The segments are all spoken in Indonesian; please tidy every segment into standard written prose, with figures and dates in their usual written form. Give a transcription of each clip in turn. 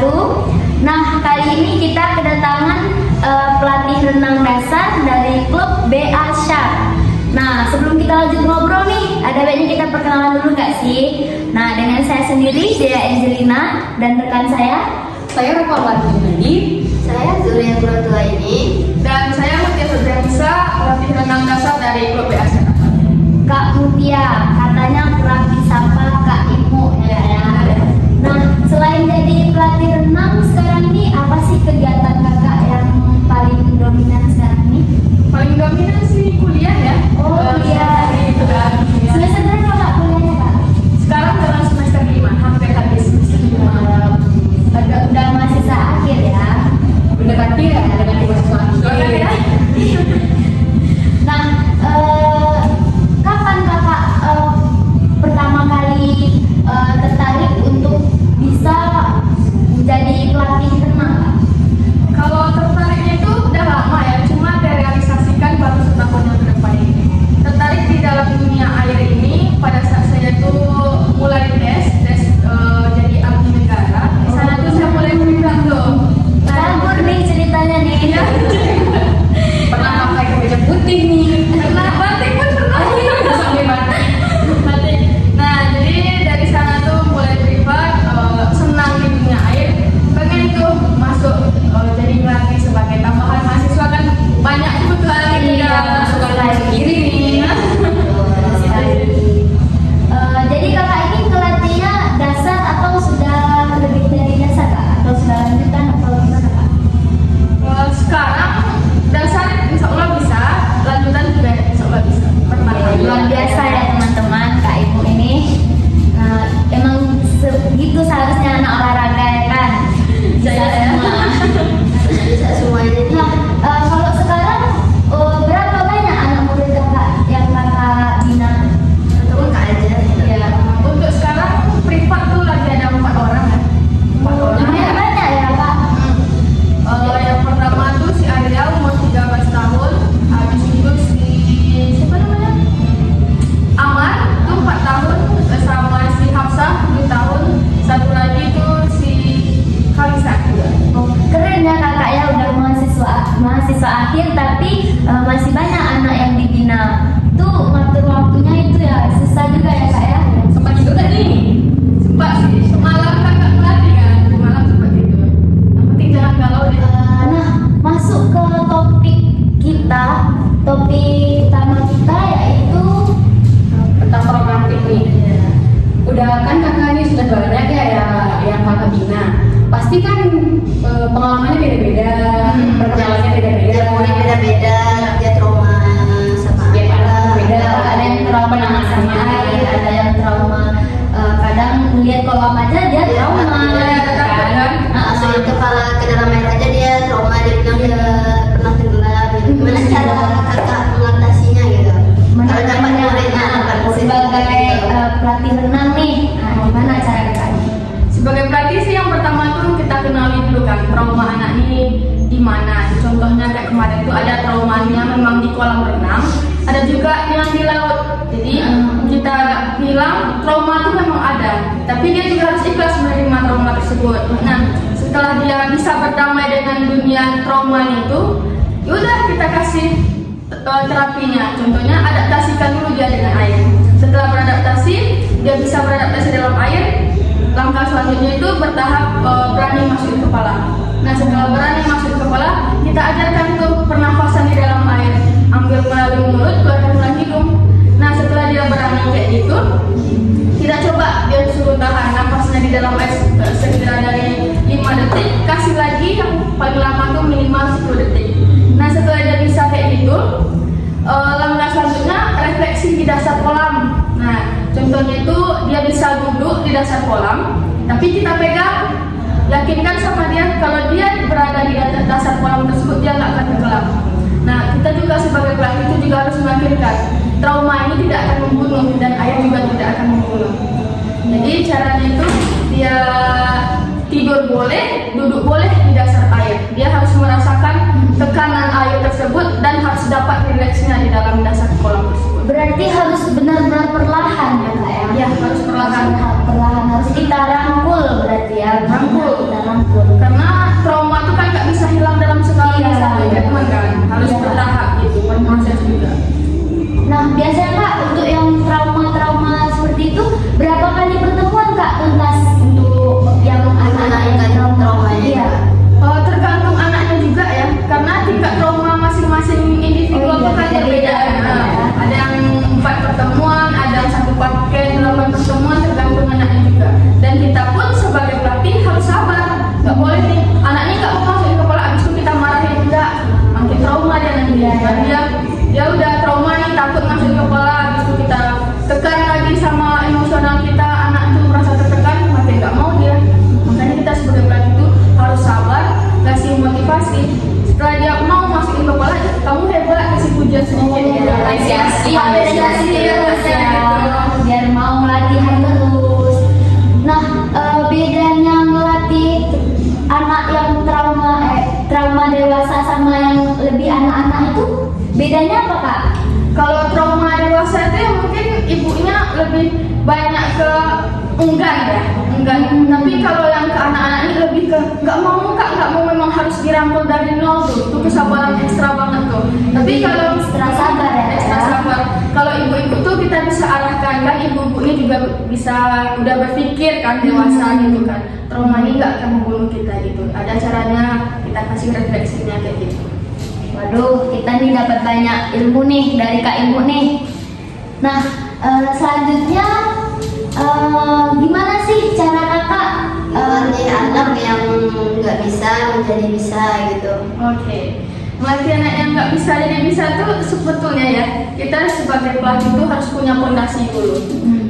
wabarakatuh. Nah, kali ini kita kedatangan pelatih renang dasar dari klub BA Shark. Nah, sebelum kita lanjut ngobrol nih, ada baiknya kita perkenalan dulu nggak sih? Nah, dengan saya sendiri, Dea Angelina, dan rekan saya Rupawati Junadi, saya Zulia Brotua ini, dan saya Mutia Sudrahisa, pelatih renang dasar dari klub BA Shark. Kak Mutia, katanya kerap disapa Kak Imu ya. Nah, selain jadi pelatih renang, sekarang ini apa sih kegiatan kakak yang paling dominan sekarang ini? Paling dominan sih kuliah ya. Oh, kuliah. Itu kan. Semester berapa Kak kuliahnya Kak? Sekarang dalam semester 5, hampir habis semester 5. Udah mahasiswa akhir ya. Mendekati ya dengan mahasiswa akhir. Nah, kapan kakak pertama kali tertarik untuk bisa menjadi pelatih renang Kak? Kalau tertariknya itu udah lama ya, cuma terrealisasikan baru setahun yang ke depan ini. Tertarik di dalam dunia air ini pada saat saya tuh mulai tes jadi abdi negara. Di sana tuh saya mulai bergerak tuh. Kabur nih ceritanya nih. Pernah pakai kemeja putih nih, pernah batik pun pernah sampai batik. Nah, jadi dari sana tuh mulai privat, senang di dunia air, pengen tuh masuk jadi pelatih sebagai tambahan mahasiswa kan banyak kebutuhan kita masukkan sendiri nih. Jadi kakak ini ngelatihnya dasar atau sudah lebih dari dasar Kak? Atau sudah lanjutan atau gimana Kak? Sekarang dasar insya Allah bisa, lanjutan juga insya Allah bisa. Luar biasa ya teman-teman, Kak Ibu ini. Emang segitu seharusnya anak olahraga ya kan? Bisa semua. bisa semuanya. Nah, kalau sekarang berapa banyak anak murid kakak yang kakak bina? Atau enggak aja. Ya, Untuk sekarang privat tuh lagi ada 4 orang ya. 4 orang. lumayan banyak ya Kak. Yang pertama tuh si Arya umur 13 tahun. Habis itu si siapa namanya? Amar tuh 4 tahun, sama si Hafsah 7 tahun. Satu lagi tuh si Kalisa juga. Keren ya kakak ya, udah mahasiswa akhir tapi masih banyak anak yang dibina. Tuh ngatur waktunya itu ya susah juga ya Kak ya. Sempat juga nih. Sempat sih. Semalam kakak melatih kan. Semalam sempat tidur. Yang penting jangan galau deh. Nah, masuk ke topik kita, topik utama kita yaitu Tentang program ini. Udah kan kakak ini sudah banyak ya yang kakak bina. Pasti kan pengalamannya beda-beda, perjalanannya beda-beda. Dia murid beda-beda, dia trauma sama Ya, apa. beda. ada yang trauma penanganannya air, ada yang trauma kadang melihat kolam aja dia trauma. Kan? Masukin kepala ke dalam air aja dia trauma, dia bilang dia pernah tenggelam gitu. Gimana cara kakak mengatasinya gitu? Kalau dapat muridnya dapat murid Sebagai pelatih renang nih, gimana cara kakak? Sebagai pelatih sih yang pertama tuh kita kenali dulu kan trauma anak ini di mana. Contohnya kayak kemarin tuh ada traumanya memang di kolam renang, ada juga yang di laut. Jadi kita bilang trauma tuh memang ada, tapi dia juga harus ikhlas menerima trauma tersebut. Nah, setelah dia bisa berdamai dengan dunia traumanya itu, yaudah kita kasih terapinya. Contohnya adaptasikan dulu dia dengan air. Setelah beradaptasi, dia bisa beradaptasi dalam air. Langkah selanjutnya itu bertahap berani masukin kepala. Nah, setelah berani masukin kepala, kita ajarkan tuh pernafasan di dalam air. Ambil melalui mulut, keluarkan melalui hidung. Nah, setelah dia berani kayak gitu, kita coba dia suruh tahan nafasnya di dalam air sekira dari 5 detik, kasih lagi yang paling lama tuh minimal 10 detik. Nah, setelah dia bisa kayak gitu, langkah selanjutnya refleksi di dasar kolam. Nah, contohnya itu dia bisa duduk di dasar kolam, tapi kita pegang, yakinkan sama dia kalau dia berada di dasar kolam tersebut dia nggak akan tenggelam. Nah, kita juga sebagai pelatih itu juga harus meyakinkan trauma ini tidak akan membunuh dan air juga tidak akan membunuh. Jadi caranya itu dia tidur boleh, duduk boleh di dasar air. Dia harus merasakan tekanan air tersebut dan harus dapat rileksnya di dalam dasar kolam tersebut. Berarti harus benar-benar perlahan ya Kak ya? Ya, harus perlahan. Perlahan harus kita rangkul berarti ya. Rangkul. Kita rangkul. dia sedikit gitu. Apresiasi terus ya, gitu. biar mau latihan terus. Nah, bedanya ngelatih anak yang trauma dewasa sama yang lebih anak-anak itu bedanya apa Kak? Kalau trauma dewasa itu ya mungkin ibunya lebih banyak ke enggan ya, enggan. Tapi kalau yang ke anak-anak ini lebih ke nggak mau Kak, nggak mau, memang harus dirangkul dari nol tuh. Itu kesabaran ekstra banget tuh. Tapi kalau Ekstra sabar ya, Kak, ekstra ya? sabar. Kalau ibu-ibu tuh kita bisa arahkan kan, ibu-ibu ini juga bisa udah berpikir kan dewasa gitu kan. Trauma ini nggak akan membunuh kita gitu. Ada caranya kita kasih refleksinya kayak gitu. Waduh, kita nih dapat banyak ilmu nih dari Kak Ibu nih. Nah, selanjutnya gimana sih cara Kakak Melatih anak yang nggak bisa menjadi bisa gitu. Oke, melatih anak yang nggak bisa jadi bisa tuh sebetulnya ya kita sebagai pelatih tuh harus punya fondasi dulu.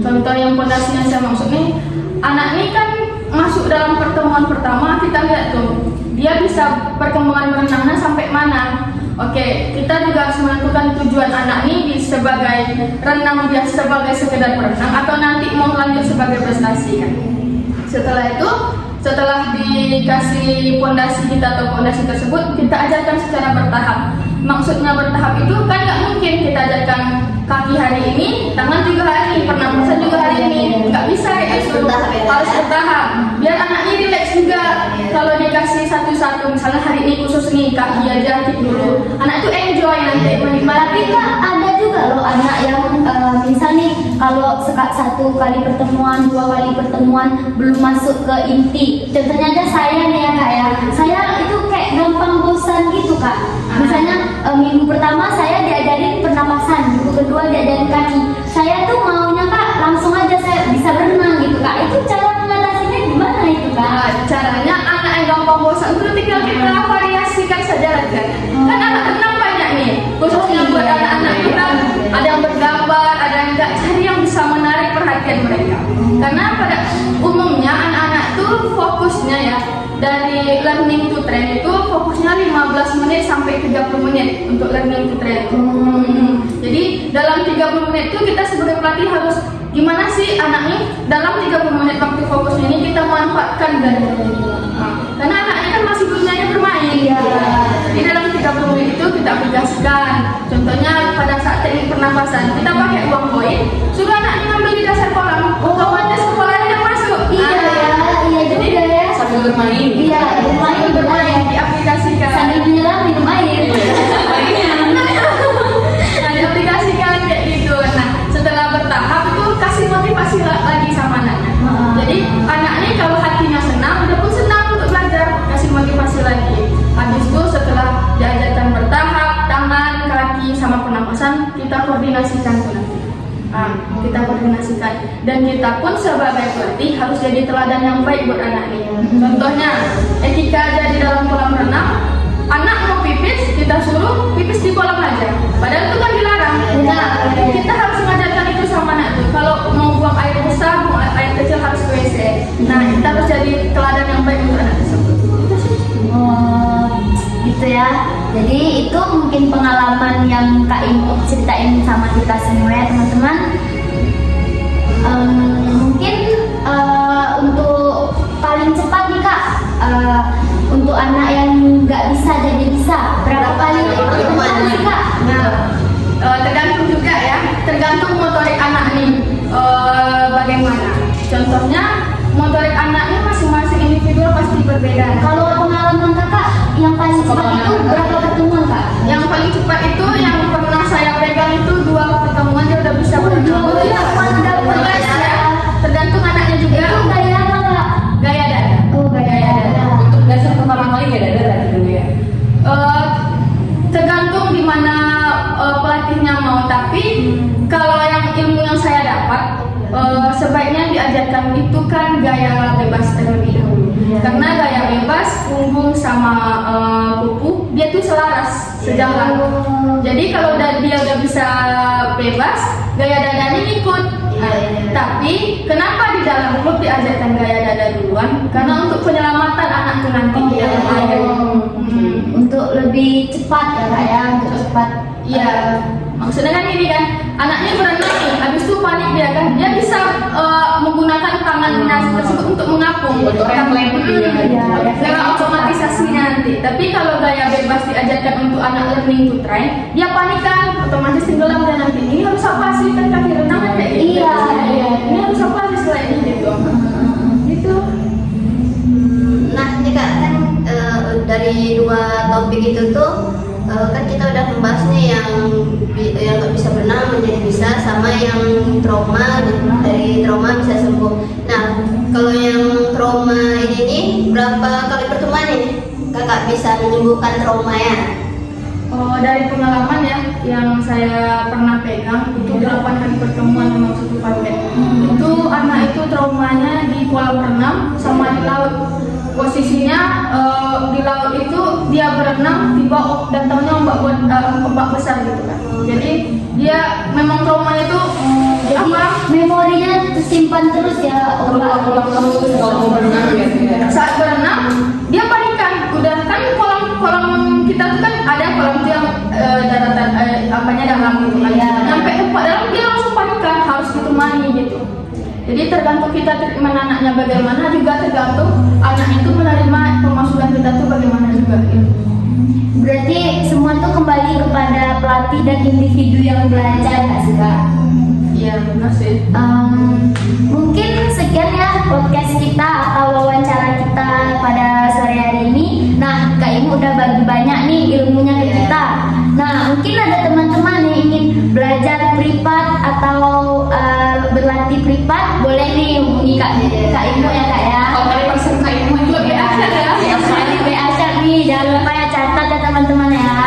Contoh yang fondasi yang saya maksud nih, anak ini kan masuk dalam pertemuan pertama kita lihat tuh dia bisa perkembangan berenangnya sampai mana. Oke, kita juga harus menentukan tujuan anak ini sebagai renang dia sebagai sekedar berenang atau nanti mau lanjut sebagai prestasi kan. Setelah dikasih fondasi kita atau fondasi tersebut, kita ajarkan secara bertahap. Maksudnya bertahap itu kan nggak mungkin kita ajarkan kaki hari ini, tangan juga hari ini, pernapasan juga hari ini, nggak bisa kayak gitu. Harus bertahap. Biar anaknya rileks juga. Kalau dikasih satu-satu, misalnya hari ini khusus nih kaki aja kick dulu, anak itu enjoy nanti menikmati. Tapi Kak, ada juga loh anak yang misal nih kalau satu kali pertemuan, 2 kali pertemuan belum masuk ke inti. Contohnya aja saya nih ya Kak ya. Saya itu kayak gampang bosan gitu Kak. Misalnya minggu pertama saya diajarin pernapasan, minggu kedua diajarin kaki. Saya tuh maunya Kak langsung aja saya bisa berenang gitu Kak. Itu cara mengatasinya gimana itu Kak? Nah, caranya anak yang gampang bosan itu tinggal kita variasikan saja latihannya. Kan anak renang banyak nih, khususnya buat anak-anak kita. Ada yang bergambar, ada yang enggak, cari yang bisa menarik perhatian mereka. Karena pada umumnya anak-anak tuh fokusnya ya dari learning to train itu fokusnya 15 menit sampai 30 menit untuk learning to train. Jadi dalam 30 menit itu kita sebagai pelatih harus gimana sih anaknya dalam 30 menit waktu fokusnya ini kita manfaatkan dari karena anaknya kan masih dunianya bermain. Di dalam 30 menit itu kita aplikasikan. Contohnya pada saat teknik pernapasan kita pakai uang koin, suruh anaknya ngambil di dasar kolam, otomatis kepalanya masuk. Iya jadi ya. Sambil bermain. Iya, bermain. Diaplikasikan. Sambil menyelam minum air. Nah, diaplikasikan kayak gitu. Nah, setelah bertahap itu kasih motivasi lagi sama anaknya. Jadi anaknya kalau hatinya senang, udah pun senang untuk belajar, kasih motivasi lagi. Habis itu setelah diajarkan bertahap, tangan, kaki, sama pernapasan, kita koordinasikan tuh nanti. Kita koordinasikan dan kita pun sebagai pelatih harus jadi teladan yang baik buat anak ini. Contohnya, etika aja di dalam kolam renang, anak mau pipis, kita suruh pipis di kolam aja. Padahal itu kan dilarang. Nah, kita harus mengajarkan itu sama anak tuh. Kalau mau buang air besar, buang air kecil harus ke WC. Nah, kita harus jadi teladan yang baik untuk anak tersebut. Itu sih. Oh, gitu ya. Jadi itu mungkin pengalaman yang Kak Imuk ceritain sama kita semua ya teman-teman. Mungkin untuk paling cepat nih Kak, untuk anak yang nggak bisa jadi bisa, berapa kali pertemuan sih Kak? Nah, tergantung juga ya, tergantung motorik anak nih bagaimana. Contohnya motorik anaknya masing-masing individual pasti berbeda. Kalau pengalaman Kakak yang paling cepat itu berapa pertemuan Kak? Yang paling cepat itu yang pernah saya pegang itu 2 pertemuan dia udah bisa berenang. Tergantung anaknya juga. Itu gaya apa Kak? Gaya dada. Oh gaya dada. Untuk dasar pertama kali gak ada tadi dulu ya. Tergantung di mana pelatihnya mau, tapi kalau yang ilmu yang saya dapat sebaiknya diajarkan itu kan gaya bebas terlebih dahulu. Karena gaya bebas punggung sama pupu dia tuh selaras sejalan. Jadi kalau dia udah bisa bebas, gaya dadanya ikut. Tapi kenapa di dalam klub diajarkan gaya dada duluan? Karena untuk penyelamatan anak itu nanti di dalam air. Untuk lebih cepat ya Kak ya, untuk cepat Iya, maksudnya kan ini kan anaknya berenang nih, habis itu panik dia kan, dia bisa menggunakan tangannya tersebut untuk mengapung. Untuk refleks gitu ya. Iya, Lewat otomatisasinya nanti. Tapi kalau gaya bebas diajarkan untuk anak learning to try, dia panik kan, otomatis tenggelam dia nanti. Ini harus apa sih kan kaki renang kan kayak gitu. Iya, iya. Ini harus apa sih selain ini gitu. Gitu. Nah, ini Kak kan dari dua topik itu tuh kan kita udah membahas nih yang nggak bisa berenang menjadi bisa, sama yang trauma, dari trauma bisa sembuh. Nah, kalau yang trauma ini nih berapa kali pertemuan nih Kakak bisa menyembuhkan trauma ya? Oh, dari pengalaman ya yang saya pernah pegang itu 8 kali pertemuan memang satu paket. Itu anak itu traumanya di kolam renang sama di laut. Posisinya di laut itu dia berenang tiba dan tahunya ombak besar gitu kan. Jadi dia memang traumanya itu Jadi memorinya tersimpan terus ya, Ulang-ulang terus kalau mau berenang ya. saat berenang dia panikan. Udah kan kolam kita tuh kan ada kolam tuh yang daratan apanya dalam gitu kan. Iya. Sampai tempat dalam dia langsung panikan, harus ditemani gitu. Jadi tergantung kita treatment anaknya bagaimana, juga tergantung anak itu menerima pemasukan kita tuh bagaimana juga gitu. Berarti semua tuh kembali kepada pelatih dan individu yang belajar, nggak sih Kak? Iya benar sih. Mungkin sekian ya podcast kita atau wawancara kita pada sore hari ini. Nah, Kak Imu udah bagi banyak nih ilmunya ke kita. Nah, mungkin ada teman-teman yang ingin belajar privat atau berlatih privat, boleh nih hubungi Kak Imu ya Kak ya. Kalau dari person Kak Imu juga Iya, ya. iya. Di WA chat nih, jangan lupa ya, catat ya teman-teman ya.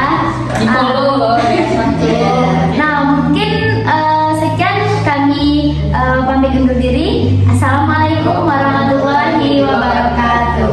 Di follow loh biasa. Nah, mungkin sekian kami pamit undur diri. Assalamualaikum warahmatullahi wabarakatuh.